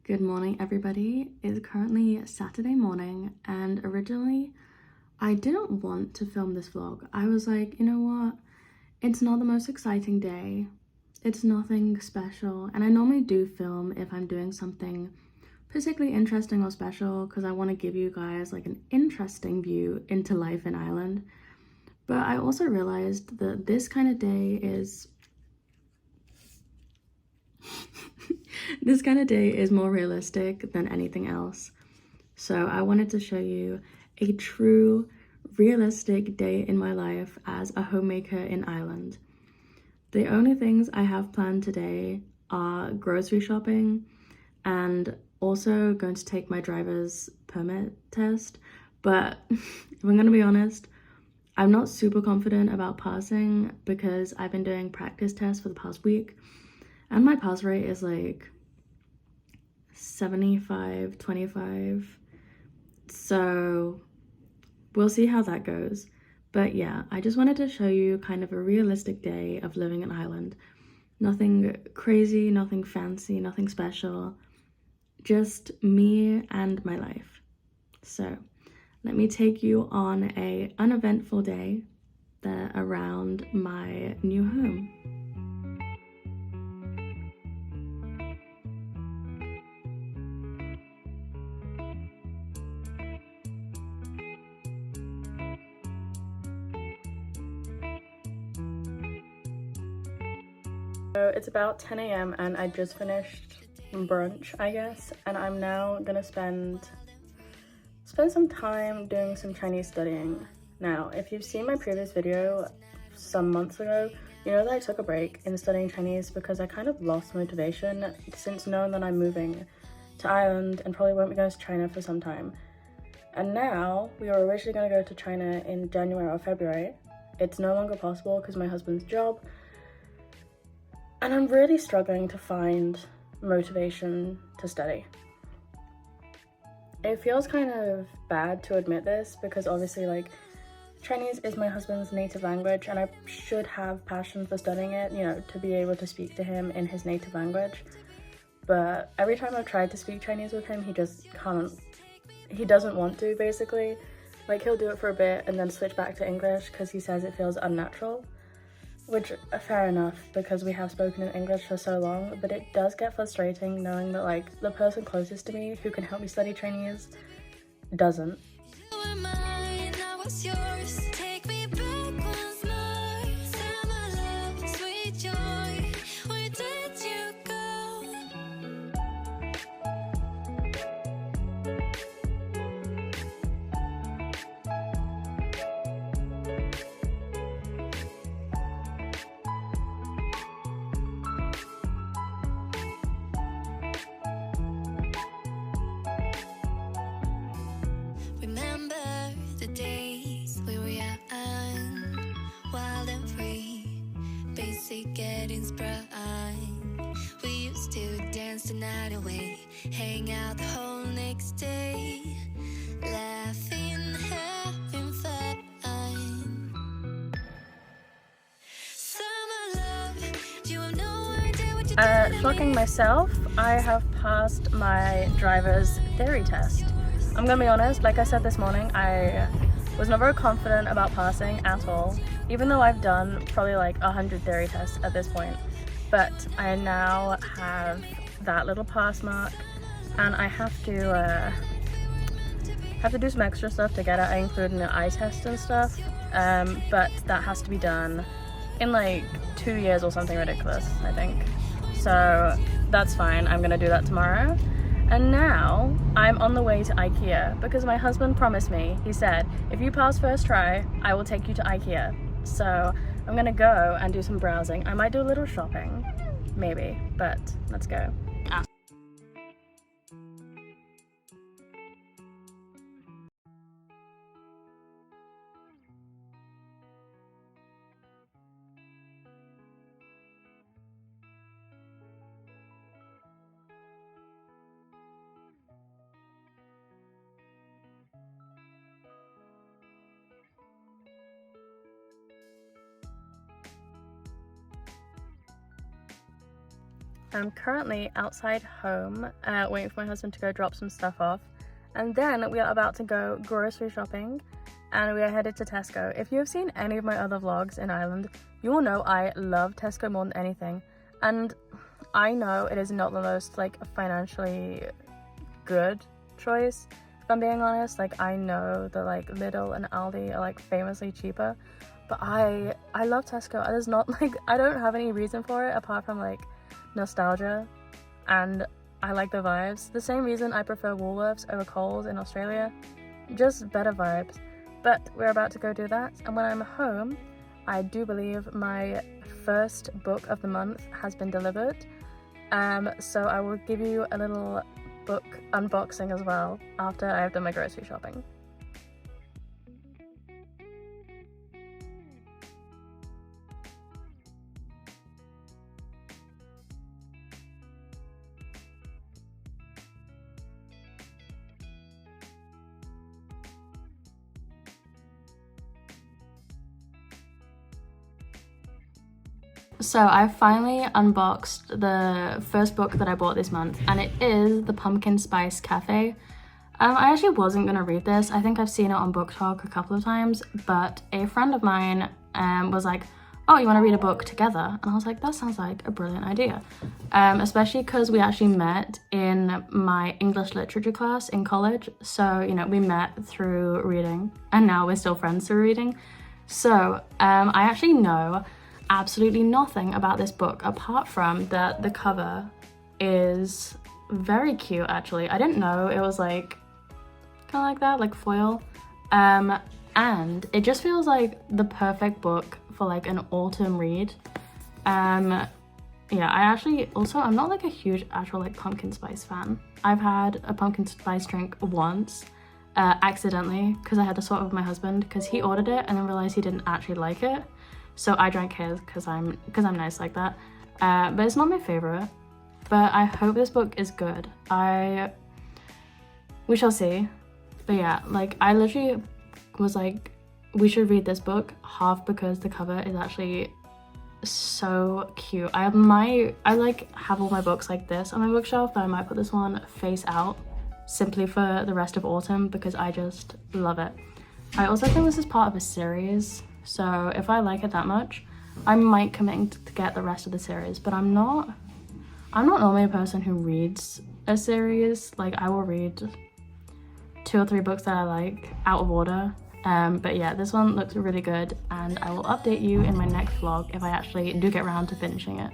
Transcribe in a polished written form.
Good morning, everybody. It's currently Saturday morning, and originally I didn't want to film this vlog. I was like, you know what? It's not the most exciting day. It's nothing special, and I normally do film if I'm doing something particularly interesting or special because I want to give you guys like an interesting view into life in Ireland. But I also realized that this kind of day is this kind of day is more realistic than anything else. So I wanted to show you a true, realistic day in my life as a homemaker in Ireland. The only things I have planned today are grocery shopping and also going to take my driver's permit test. But if I'm gonna be honest, I'm not super confident about passing because I've been doing practice tests for the past week and my pass rate is like 75-25. So we'll see how that goes. But yeah, I just wanted to show you kind of a realistic day of living in Ireland. Nothing crazy, nothing fancy, nothing special. Just me and my life. So let me take you on a uneventful day there around my new home. So it's about 10 a.m. and I just finished brunch, I guess, and I'm now gonna spend some time doing some Chinese studying. Now, if you've seen my previous video some months ago, you know that I took a break in studying Chinese because I kind of lost motivation since knowing that I'm moving to Ireland and probably won't be going to China for some time. And now, we were originally going to go to China in January or February. It's no longer possible because of my husband's job. And I'm really struggling to find motivation to study. It feels kind of bad to admit this because obviously like Chinese is my husband's native language and I should have passion for studying it, you know, to be able to speak to him in his native language. But every time I've tried to speak Chinese with him, he just can't, he doesn't want to basically. Like he'll do it for a bit and then switch back to English because he says it feels unnatural. Which, fair enough, because we have spoken in English for so long, but it does get frustrating knowing that, like, the person closest to me who can help me study Chinese doesn't. Getting sprung. We used to dance the night away, hang out the whole next day, laughing, having fun. Summer love, you have no idea what you're Shocking myself, I have passed my driver's theory test. I'm gonna be honest, like I said this morning, I was not very confident about passing at all, even though I've done probably like 100 theory tests at this point. But I now have that little pass mark and I have to do some extra stuff to get it. I included an eye test and stuff, but that has to be done in like 2 years or something ridiculous, I think. So that's fine, I'm gonna do that tomorrow. And now I'm on the way to IKEA because my husband promised me, he said, if you pass first try, I will take you to IKEA. So I'm gonna go and do some browsing. I might do a little shopping, maybe, but let's go. am currently outside home, waiting for my husband to go drop some stuff off. And then we are about to go grocery shopping, and we are headed to Tesco. If you have seen any of my other vlogs in Ireland, you will know I love Tesco more than anything. And I know it is not the most like financially good choice, if I'm being honest. Like, I know that like Lidl and Aldi are like famously cheaper, but I love Tesco. There's not like, I don't have any reason for it apart from like nostalgia, and I like the vibes. The same reason I prefer Woolworths over Coles in Australia, just better vibes. But we're about to go do that, and when I'm home, I do believe my first book of the month has been delivered. So I will give you a little book unboxing as well after I've done my grocery shopping. So I finally unboxed the first book that I bought this month, and it is The Pumpkin Spice Cafe. I actually wasn't going to read this. I think I've seen it on Book Talk a couple of times, but a friend of mine was like, oh, you want to read a book together? And I was like, that sounds like a brilliant idea. Especially because we actually met in my English literature class in college. So, you know, we met through reading, and now we're still friends through reading. So I actually know absolutely nothing about this book apart from that the cover is very cute. Actually, I didn't know it was like kind of like that, like foil, and it just feels like the perfect book for like an autumn read. Yeah, I actually also, I'm not like a huge actual like pumpkin spice fan. I've had a pumpkin spice drink once accidentally, because I had to swap with my husband because he ordered it and then realized he didn't actually like it. So I drank his because I'm nice like that. But it's not my favorite. But I hope this book is good. We shall see. But yeah, like I literally was like, we should read this book, half because the cover is actually so cute. I like have all my books like this on my bookshelf, but I might put this one face out simply for the rest of autumn because I just love it. I also think this is part of a series. So if I like it that much, I might commit to get the rest of the series, but I'm not normally a person who reads a series. Like, I will read 2 or 3 books that I like out of order. But yeah, this one looks really good, and I will update you in my next vlog if I actually do get around to finishing it.